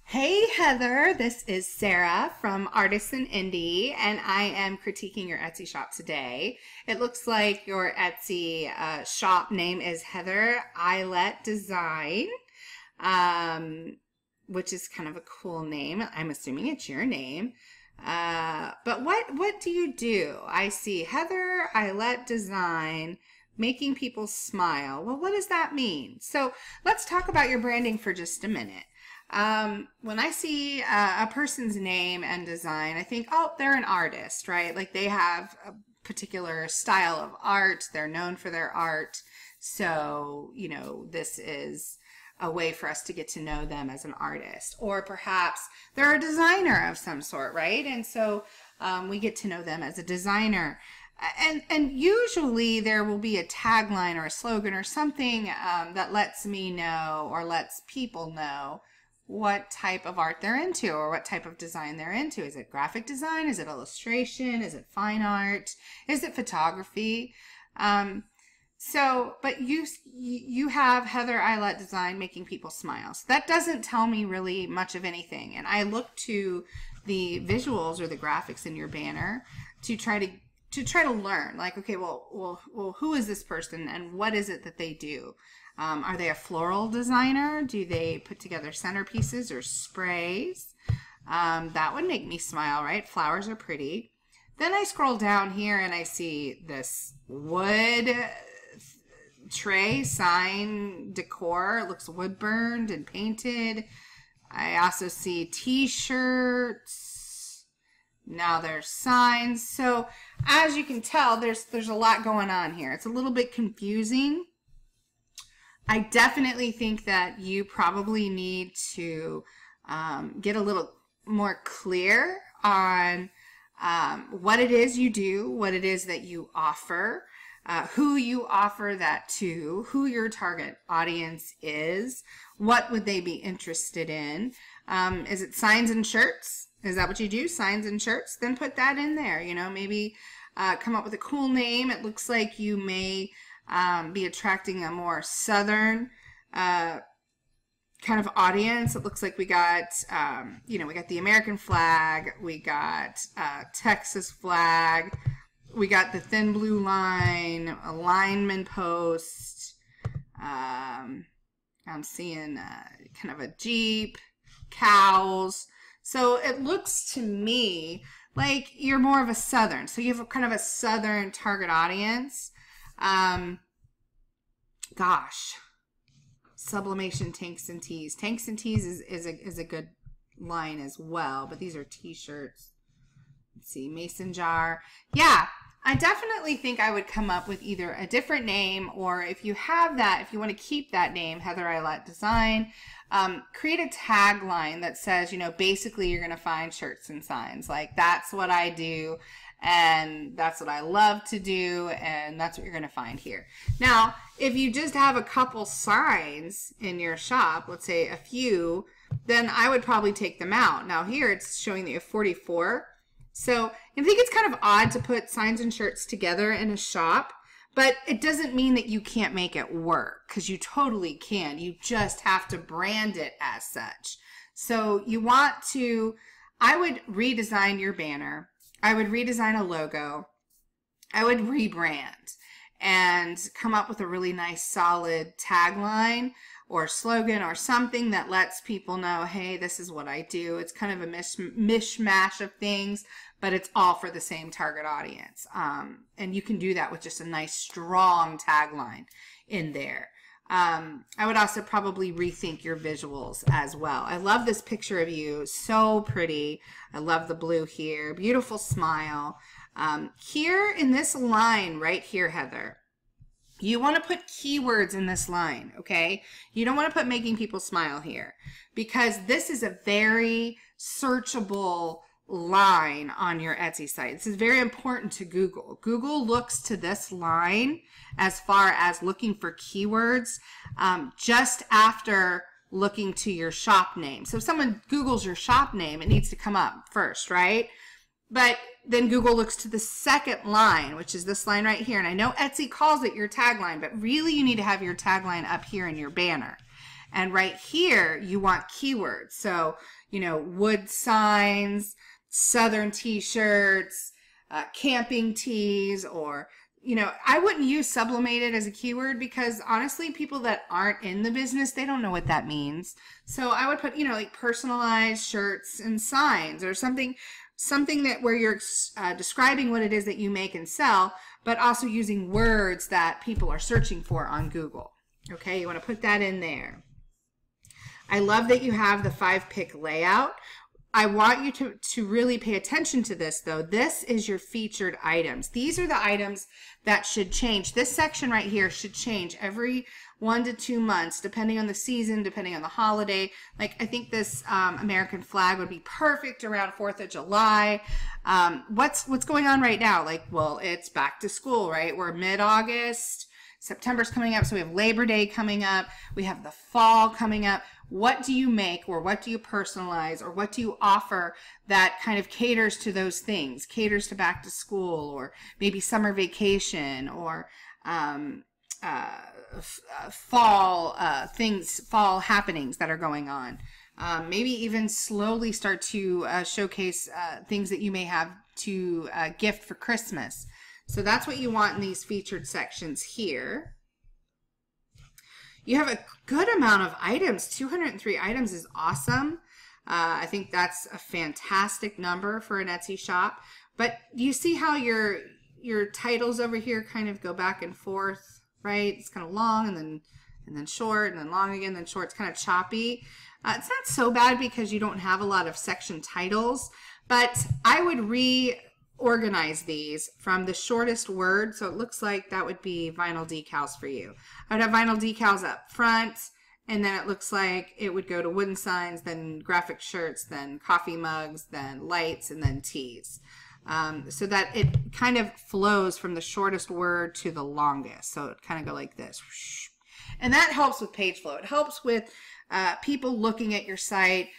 Hey Heather, this is Sarah from Artisan Indie, and I am critiquing your Etsy shop today. It looks like your Etsy shop name is Heather Aylette Design, which is kind of a cool name. I'm assuming it's your name. But what do you do? I see Heather Aylette Design, making people smile. Well, what does that mean? So let's talk about your branding for just a minute. When I see a person's name and design, I think, oh, they're an artist, right? Like they have a particular style of art. They're known for their art. So, this is a way for us to get to know them as an artist. Or perhaps they're a designer of some sort, right? And so we get to know them as a designer. And usually there will be a tagline or a slogan or something that lets me know or lets people know what type of art they're into or what type of design they're into. Is it graphic design? Is it illustration? Is it fine art? Is it photography? But you have Heather Aylette Design, making people smile. So that doesn't tell me really much of anything. And I look to the visuals or the graphics in your banner to try to learn, like, okay, well, who is this person and what is it that they do? Are they a floral designer? Do they put together centerpieces or sprays? That would make me smile, right? Flowers are pretty. Then I scroll down here and I see this wood tray sign decor. It looks wood burned and painted. I also see t-shirts. Now there's signs. So as you can tell, there's a lot going on here. It's a little bit confusing. I definitely think that you probably need to get a little more clear on what it is you do, what it is that you offer, who you offer that to, who your target audience is, what would they be interested in. Is it signs and shirts? Is that what you do? Signs and shirts? Then put that in there. Maybe come up with a cool name. It looks like you may be attracting a more southern kind of audience. It looks like we got, we got the American flag, we got Texas flag, we got the thin blue line, a lineman post. I'm seeing kind of a Jeep, cows. So it looks to me like you're more of a southern. So you have kind of a southern target audience. Gosh, sublimation tanks and tees. Tanks and tees is a good line as well, but these are t-shirts. Let's see, mason jar. Yeah, I definitely think I would come up with either a different name, or if you have that, if you want to keep that name, Heather Aylette Design, create a tagline that says, basically you're going to find shirts and signs. Like, that's what I do. And that's what I love to do, and that's what you're going to find here. Now, if you just have a couple signs in your shop, let's say a few, then I would probably take them out. Now here it's showing that you have 44. So I think it's kind of odd to put signs and shirts together in a shop, but it doesn't mean that you can't make it work, because you totally can. You just have to brand it as such. So I would redesign your banner. I would redesign a logo. I would rebrand and come up with a really nice solid tagline or slogan or something that lets people know, hey, this is what I do. It's kind of a mishmash of things, but it's all for the same target audience. And you can do that with just a nice strong tagline in there. I would also probably rethink your visuals as well. I love this picture of you. So pretty. I love the blue here. Beautiful smile. Here in this line right here, Heather, you want to put keywords in this line, okay? You don't want to put making people smile here, because this is a very searchable line on your Etsy site. This is very important to Google. Google looks to this line as far as looking for keywords just after looking to your shop name. So if someone Googles your shop name, it needs to come up first, right? But then Google looks to the second line, which is this line right here. And I know Etsy calls it your tagline, but really you need to have your tagline up here in your banner. And right here, you want keywords. So, you know, wood signs, Southern t-shirts, camping tees, or, you know, I wouldn't use sublimated as a keyword because honestly, people that aren't in the business, they don't know what that means. So I would put, you know, like personalized shirts and signs or something that where you're describing what it is that you make and sell, but also using words that people are searching for on Google. Okay, you want to put that in there. I love that you have the 5-pick layout. I want you to really pay attention to this though. This is your featured items. These are the items that should change. This section right here should change every 1 to 2 months, depending on the season, depending on the holiday. Like I think this American flag would be perfect around 4th of July. What's going on right now? Like, well, it's back to school, right? We're mid-August. September's coming up, so we have Labor Day coming up. We have the fall coming up. What do you make, or what do you personalize, or what do you offer that kind of caters to those things, caters to back to school, or maybe summer vacation, or fall things, fall happenings that are going on. Maybe even slowly start to showcase things that you may have to gift for Christmas. So that's what you want in these featured sections here. You have a good amount of items. 203 items is awesome. I think that's a fantastic number for an Etsy shop. But you see how your titles over here kind of go back and forth, right? It's kind of long and then short and then long again, then short. It's kind of choppy. It's not so bad because you don't have a lot of section titles, but I would reorganize these from the shortest word. So it looks like that would be vinyl decals for you. I would have vinyl decals up front, and then it looks like it would go to wooden signs, then graphic shirts, then coffee mugs, then lights, and then tees. So that it kind of flows from the shortest word to the longest. So it kind of go like this. And that helps with page flow. It helps with people looking at your site,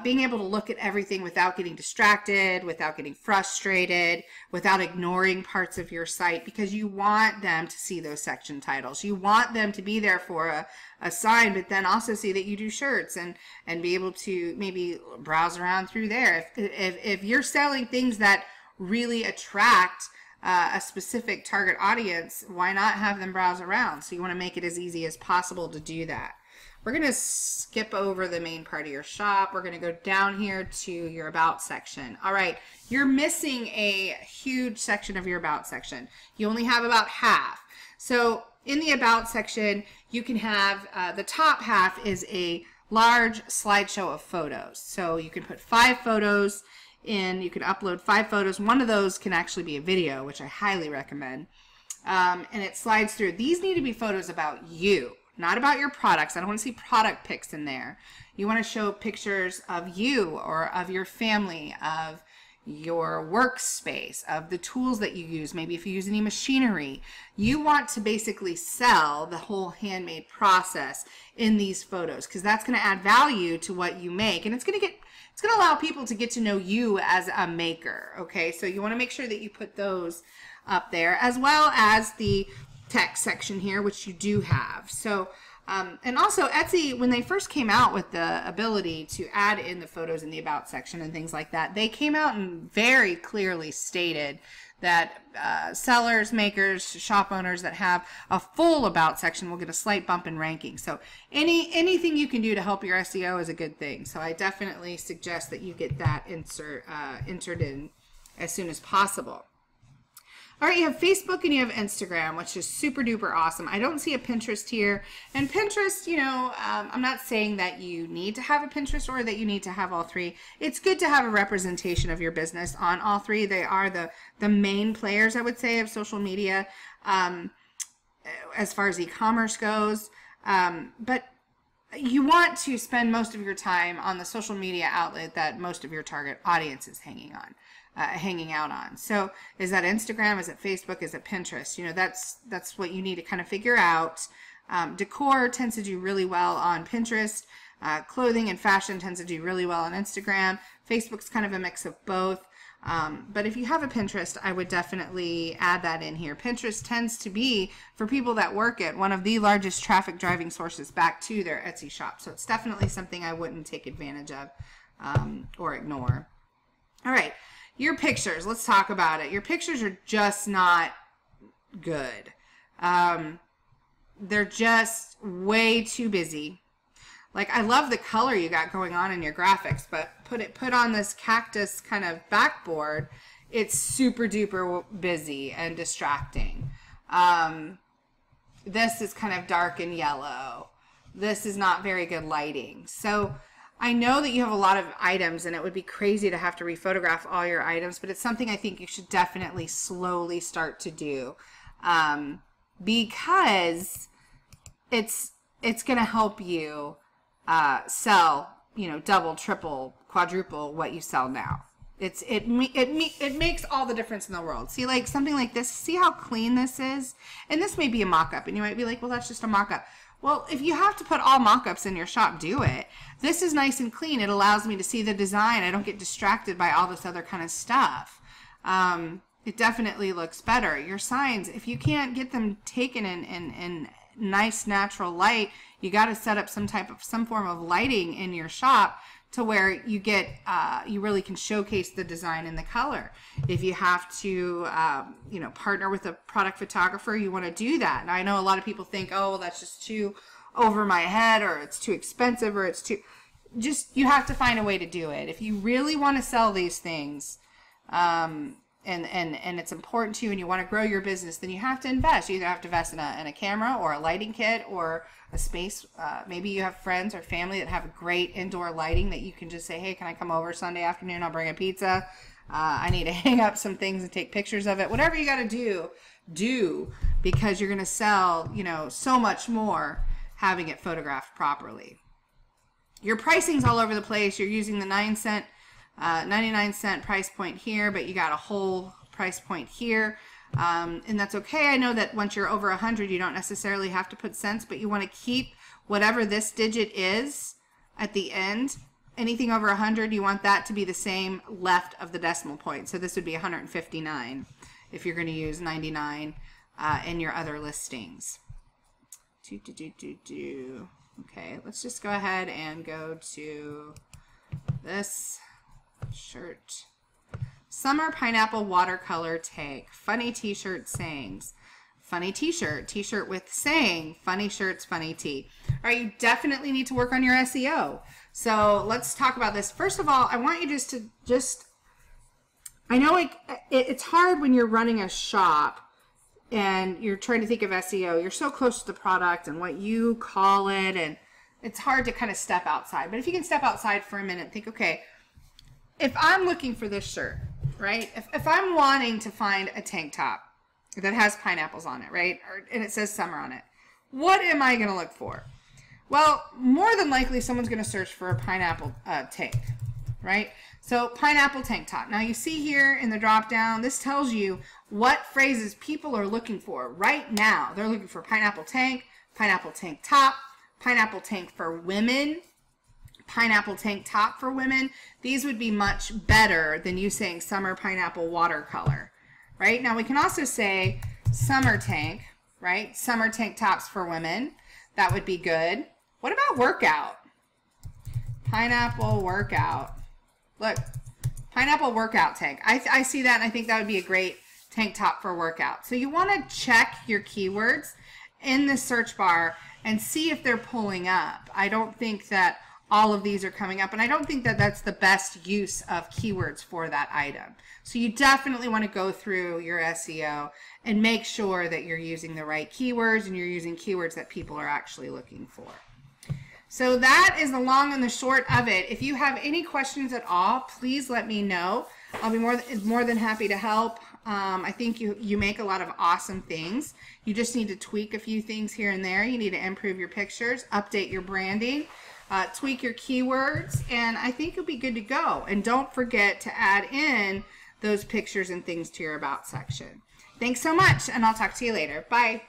being able to look at everything without getting distracted, without getting frustrated, without ignoring parts of your site, because you want them to see those section titles. You want them to be there for a sign, but then also see that you do shirts and be able to maybe browse around through there. If you're selling things that really attract a specific target audience, why not have them browse around? So you want to make it as easy as possible to do that. We're going to skip over the main part of your shop. We're going to go down here to your About section. All right, you're missing a huge section of your About section. You only have about half. So in the About section, you can have the top half is a large slideshow of photos. So you can put 5 photos in. You can upload 5 photos. One of those can actually be a video, which I highly recommend. And it slides through. These need to be photos about you, not about your products. I don't want to see product pics in there. You want to show pictures of you or of your family, of your workspace, of the tools that you use, maybe if you use any machinery. You want to basically sell the whole handmade process in these photos, because that's going to add value to what you make, and it's going to allow people to get to know you as a maker. Okay, so you want to make sure that you put those up there, as well as the text section here, which you do have. So and also Etsy, when they first came out with the ability to add in the photos in the About section and things like that, they came out and very clearly stated that sellers, makers, shop owners that have a full About section will get a slight bump in ranking. So anything you can do to help your SEO is a good thing. So I definitely suggest that you get that entered in as soon as possible. All right, you have Facebook and you have Instagram, which is super duper awesome. I don't see a Pinterest here. And Pinterest, you know, I'm not saying that you need to have a Pinterest or that you need to have all 3. It's good to have a representation of your business on all 3. They are the main players, I would say, of social media as far as e-commerce goes. But you want to spend most of your time on the social media outlet that most of your target audience is hanging out on. So is that Instagram? Is it Facebook? Is it Pinterest? You know, that's what you need to kind of figure out. Decor tends to do really well on Pinterest. Clothing and fashion tends to do really well on Instagram. Facebook's kind of a mix of both. But if you have a Pinterest, I would definitely add that in here. Pinterest tends to be, for people that work it, one of the largest traffic driving sources back to their Etsy shop. So it's definitely something I wouldn't take advantage of or ignore. All right, your pictures. Let's talk about it. Your pictures are just not good. They're just way too busy. Like, I love the color you got going on in your graphics, but put on this cactus kind of backboard, it's super duper busy and distracting. This is kind of dark and yellow. This is not very good lighting. So I know that you have a lot of items, and it would be crazy to have to rephotograph all your items, but it's something I think you should definitely slowly start to do, because it's going to help you sell, you know, double, triple, quadruple what you sell now. It makes all the difference in the world. See, like something like this, see how clean this is? And this may be a mock-up, and you might be like, well, that's just a mock-up. Well, if you have to put all mock-ups in your shop, do it. This is nice and clean. It allows me to see the design. I don't get distracted by all this other kind of stuff. It definitely looks better. Your signs, if you can't get them taken in nice natural light, you got to set up some form of lighting in your shop to where you get you really can showcase the design and the color. If you have to you know, partner with a product photographer, you want to do that. Now I know a lot of people think, oh, well, that's just too over my head, or it's too expensive, or it's too, just, you have to find a way to do it. If you really want to sell these things, and it's important to you, and you want to grow your business, then you have to invest. You either have to invest in a camera or a lighting kit or a space. Maybe you have friends or family that have great indoor lighting that you can just say, hey, can I come over Sunday afternoon? I'll bring a pizza. I need to hang up some things and take pictures of it. Whatever you got to do, because you're going to sell, you know, so much more having it photographed properly. Your pricing's all over the place. You're using the 99-cent price point here, but you got a whole price point here, and that's okay. I know that once you're over 100, you don't necessarily have to put cents, but you want to keep whatever this digit is at the end. Anything over 100, you want that to be the same left of the decimal point. So this would be 159 if you're going to use 99 in your other listings. Okay, let's just go ahead and go to this shirt. Summer Pineapple Watercolor Tank. Funny t-shirt sayings. Funny t-shirt. T-shirt with saying. Funny shirts, funny tee. All right, you definitely need to work on your SEO. So let's talk about this. First of all, I want you just I know it's hard when you're running a shop and you're trying to think of SEO. You're so close to the product and what you call it, and it's hard to kind of step outside. But if you can step outside for a minute and think, okay, if I'm looking for this shirt, right? If I'm wanting to find a tank top that has pineapples on it, right? And it says summer on it, what am I going to look for? Well, more than likely someone's going to search for a pineapple tank, right? So pineapple tank top. Now you see here in the drop down, this tells you what phrases people are looking for right now. They're looking for pineapple tank top, pineapple tank for women, pineapple tank top for women. These would be much better than you saying summer pineapple watercolor, right? Now we can also say summer tank, right? Summer tank tops for women. That would be good. What about workout? Pineapple workout. Look, pineapple workout tank. I see that, and I think that would be a great tank top for workout. So you want to check your keywords in the search bar and see if they're pulling up. I don't think that all of these are coming up, and I don't think that that's the best use of keywords for that item. So you definitely want to go through your SEO and make sure that you're using the right keywords and you're using keywords that people are actually looking for. So that is the long and the short of it. If you have any questions at all, please let me know. I'll be more than happy to help. I think you make a lot of awesome things. You just need to tweak a few things here and there. You need to improve your pictures, update your branding, tweak your keywords, and I think you'll be good to go. And don't forget to add in those pictures and things to your about section. Thanks so much, and I'll talk to you later. Bye.